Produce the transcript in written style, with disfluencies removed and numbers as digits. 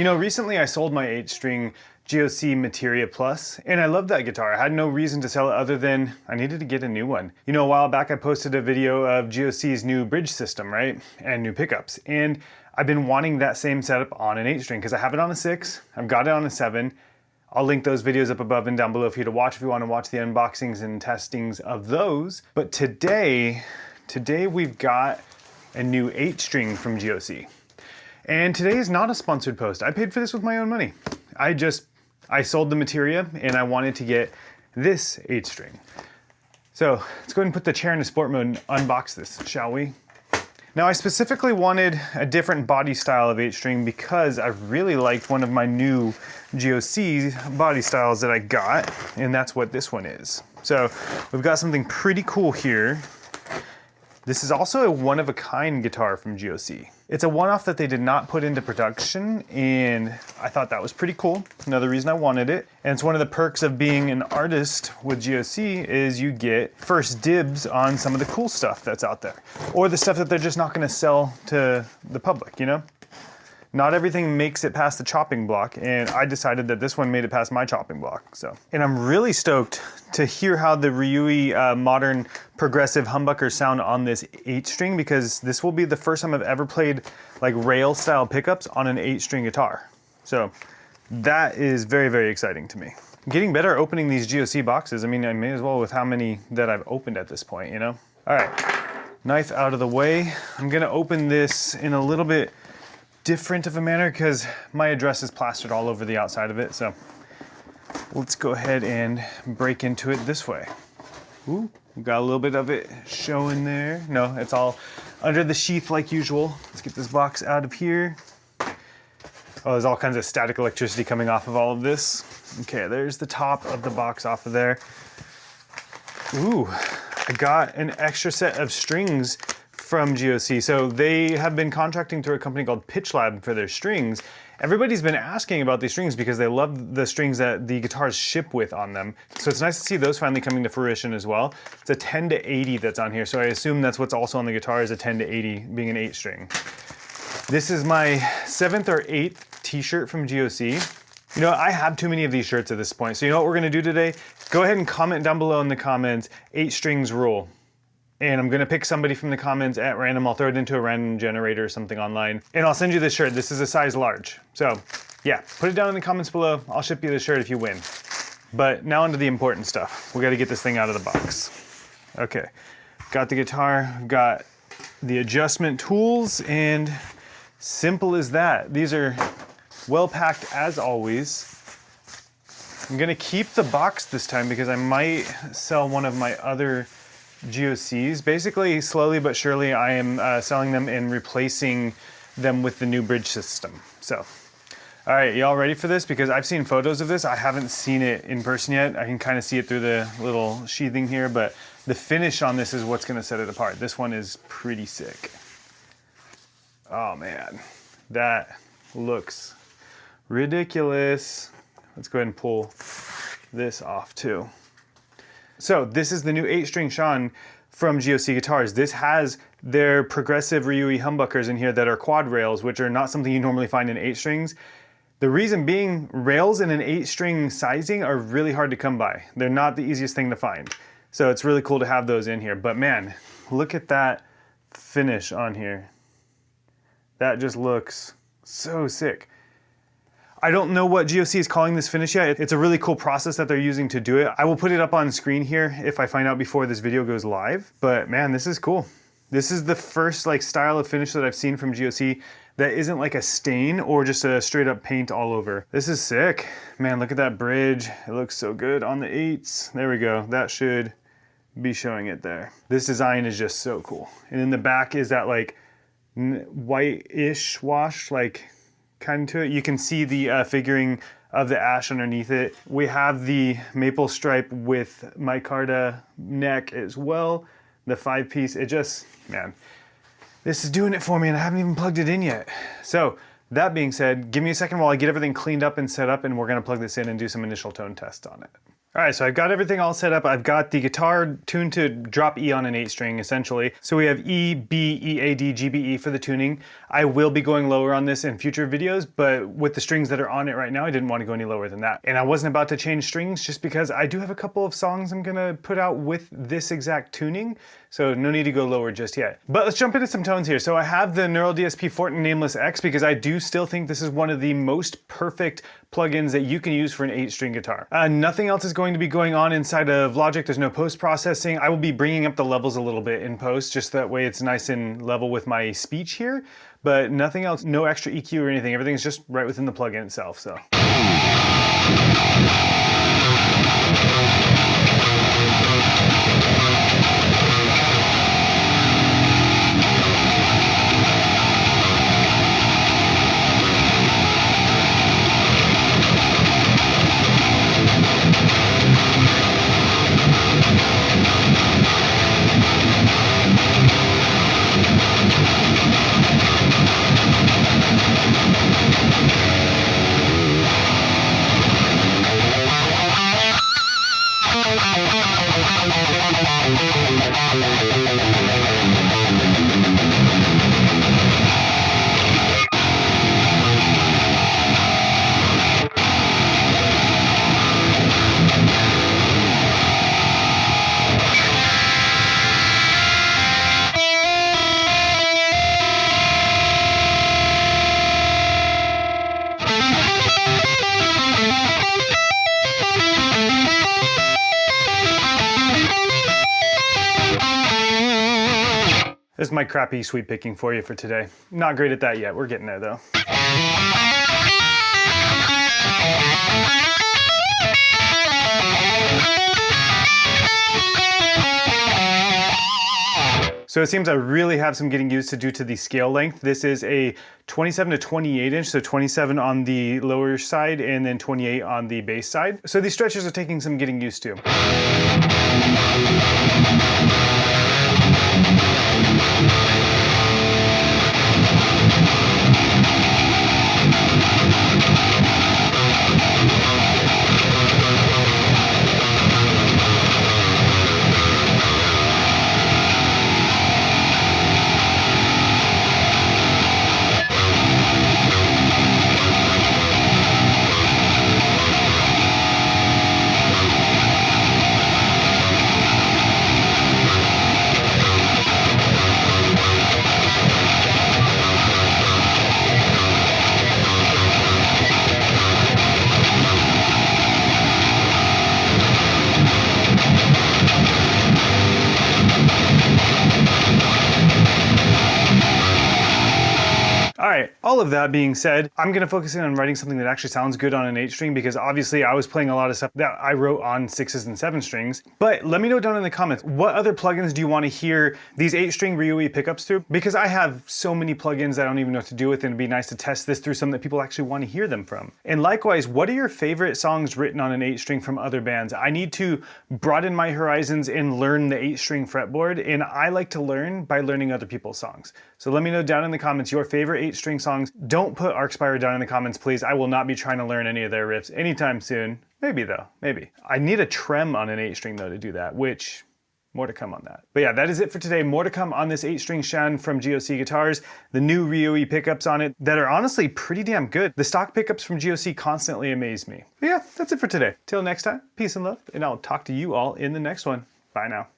You know, recently I sold my 8-string GOC Materia Plus, and I loved that guitar. I had no reason to sell it other than I needed to get a new one. You know, a while back I posted a video of GOC's new bridge system, right? And new pickups. And I've been wanting that same setup on an 8-string because I have it on a 6, I've got it on a 7. I'll link those videos up above and down below for you to watch if you want to watch the unboxings and testings of those. But today we've got a new 8-string from GOC. And today is not a sponsored post. I paid for this with my own money. I sold the materia and I wanted to get this 8-string. So let's go ahead and put the chair into sport mode and unbox this, shall we? Now I specifically wanted a different body style of 8-string because I really liked one of my new GOC body styles that I got, and that's what this one is. So we've got something pretty cool here. This is also a one-of-a-kind guitar from GOC. It's a one-off that they did not put into production, and I thought that was pretty cool. Another reason I wanted it. And it's one of the perks of being an artist with GOC is you get first dibs on some of the cool stuff that's out there. Or the stuff that they're just not gonna sell to the public, you know? Not everything makes it past the chopping block, and I decided that this one made it past my chopping block. And I'm really stoked to hear how the Ryui modern progressive humbuckers sound on this 8-string, because this will be the first time I've ever played like rail style pickups on an 8-string guitar. So that is very, very exciting to me. I'm getting better at opening these GOC boxes. I mean, I may as well with how many that I've opened at this point, you know? All right, knife out of the way. I'm gonna open this in a little bit different of a manner because my address is plastered all over the outside of it. So let's go ahead and break into it this way. Ooh, we got a little bit of it showing there. No, it's all under the sheath like usual. Let's get this box out of here. Oh, there's all kinds of static electricity coming off of all of this. Okay, there's the top of the box off of there. Ooh, I got an extra set of strings from GOC. So they have been contracting through a company called Pitch Lab for their strings. Everybody's been asking about these strings because they love the strings that the guitars ship with on them. So it's nice to see those finally coming to fruition as well. It's a 10 to 80 that's on here. So I assume that's what's also on the guitar is a 10 to 80 being an 8-string. This is my 7th or 8th t-shirt from GOC. You know, I have too many of these shirts at this point. So you know what we're gonna do today? Go ahead and comment down below in the comments, 8 strings rule. And I'm gonna pick somebody from the comments at random. I'll throw it into a random generator or something online. And I'll send you this shirt. This is a size large. So yeah, put it down in the comments below. I'll ship you the shirt if you win. But now onto the important stuff. We gotta get this thing out of the box. Okay, got the guitar, got the adjustment tools, and simple as that. These are well packed as always. I'm gonna keep the box this time because I might sell one of my other GOCs. Basically, slowly but surely, I am selling them and replacing them with the new bridge system. So, all right, y'all ready for this? Because I've seen photos of this. I haven't seen it in person yet. I can kind of see it through the little sheathing here, but the finish on this is what's gonna set it apart. This one is pretty sick. Oh man, that looks ridiculous. Let's go ahead and pull this off too. So this is the new 8-string Shan from GOC Guitars. This has their progressive Ryui humbuckers in here that are quad rails, which are not something you normally find in 8-strings. The reason being, rails in an 8-string sizing are really hard to come by. They're not the easiest thing to find. So it's really cool to have those in here. But man, look at that finish on here. That just looks so sick. I don't know what GOC is calling this finish yet. It's a really cool process that they're using to do it. I will put it up on screen here if I find out before this video goes live. But man, this is cool. This is the first like style of finish that I've seen from GOC that isn't like a stain or just a straight up paint all over. This is sick. Man, look at that bridge. It looks so good on the 8s. There we go. That should be showing it there. This design is just so cool. And in the back is that like white-ish wash, like kind to it. You can see the figuring of the ash underneath it. We have the maple stripe with micarta neck as well. The 5-piece, it just, man, this is doing it for me and I haven't even plugged it in yet. So that being said, give me a second while I get everything cleaned up and set up and we're gonna plug this in and do some initial tone tests on it. All right, so I've got everything all set up. I've got the guitar tuned to drop E on an 8-string, essentially. So we have E, B, E, A, D, G, B, E for the tuning. I will be going lower on this in future videos, but with the strings that are on it right now, I didn't want to go any lower than that. And I wasn't about to change strings just because I do have a couple of songs I'm gonna put out with this exact tuning, so no need to go lower just yet. But let's jump into some tones here. So I have the Neural DSP Fortin Nameless X because I do still think this is one of the most perfect plugins that you can use for an 8-string guitar. Nothing else is going to be going on inside of Logic. There's no post-processing. I will be bringing up the levels a little bit in post, just that way it's nice and level with my speech here, but nothing else, no extra EQ or anything. Everything's just right within the plugin itself, so. This is my crappy sweep picking for you for today. Not great at that yet, we're getting there though. So it seems I really have some getting used to due to the scale length. This is a 27 to 28 inch, so 27 on the lower side and then 28 on the bass side. So these stretches are taking some getting used to. All right, all of that being said, I'm gonna focus in on writing something that actually sounds good on an 8-string because obviously I was playing a lot of stuff that I wrote on 6s and 7 strings. But let me know down in the comments, what other plugins do you wanna hear these 8-string Ryui pickups through? Because I have so many plugins I don't even know what to do with, and it'd be nice to test this through some that people actually wanna hear them from. And likewise, what are your favorite songs written on an 8-string from other bands? I need to broaden my horizons and learn the 8-string fretboard, and I like to learn by learning other people's songs. So let me know down in the comments your favorite 8-string songs. Don't put Arcspire down in the comments, please. I will not be trying to learn any of their riffs anytime soon. Maybe though, maybe. I need a trem on an 8-string though to do that, which, more to come on that. But yeah, that is it for today. More to come on this 8-string Shan from GOC Guitars. The new Ryui pickups on it that are honestly pretty damn good. The stock pickups from GOC constantly amaze me. But yeah, that's it for today. Till next time, peace and love, and I'll talk to you all in the next one. Bye now.